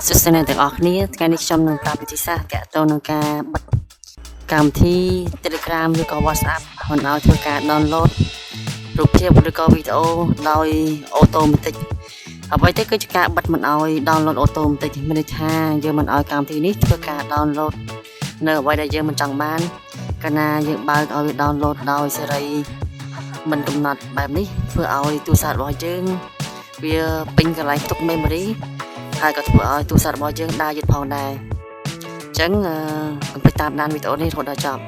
សួស្តីអ្នកទាំងអស់គ្នាថ្ងៃនេះខ្ញុំនឹងប្រាប់វិធីសាស្ត្រទាក់ទងនឹងការបិទកម្មវិធី Telegram ឬក៏ WhatsApp មិនឲ្យធ្វើការ download រូបភាពឬក៏វីដេអូដោយអូតូម៉ាទិកអ្វីទៅគឺជាការបិទមិនឲ្យ download អូតូម៉ាទិកមានន័យថាយើងមិនឲ្យកម្មវិធីនេះធ្វើការ download នៅអ្វីដែលយើងមិនចង់បានកាលណាយើងបើកឲ្យវា download ដោយសេរីមិនកំណត់បែបនេះធ្វើឲ្យទូរស័ព្ទរបស់យើងវាពេញកន្លែងទុក memory ហើយក៏ធ្វើឲ្យទូរស័ព្ទរបស់យើងដើរយឺតផងដែរអញ្ចឹងកុំភ្លេចតាមដានវីដេអូនេះរហូតដល់ចប់